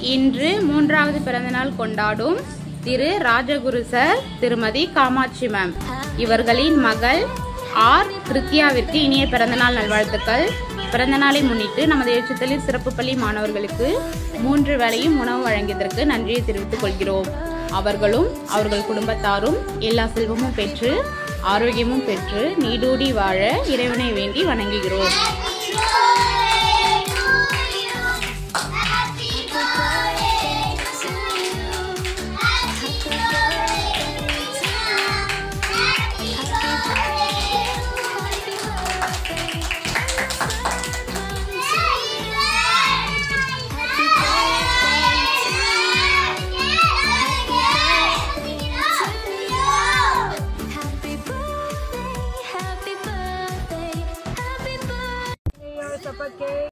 இன்று 3வது பிறந்தநாள் கொண்டாடும் திரு ராஜகுரு சார், திருமதி காமாட்சி மேம் இவர்களின் மகள் ஆர் கிருத்தியாவிற்கு இனிய பிறந்தநாள் நல்வாழ்த்துக்கள். பிறந்தநாளை முன்னிட்டு நமது எழுச்சித்தளிர் சிறப்பு பள்ளி மாணவர்களுக்கு 3 வேளையும் உணவு வழங்கியதற்கு நன்றியை தெரிவித்துக் கொள்கிறோம். அவர்களும் அவர்கள் குடும்பத்தாரும் எல்லா செல்வமும் பெற்று ஆரோக்கியமும் பெற்று நீடூடி வாழ இறைவனை வேண்டி வணங்குகிறோம்.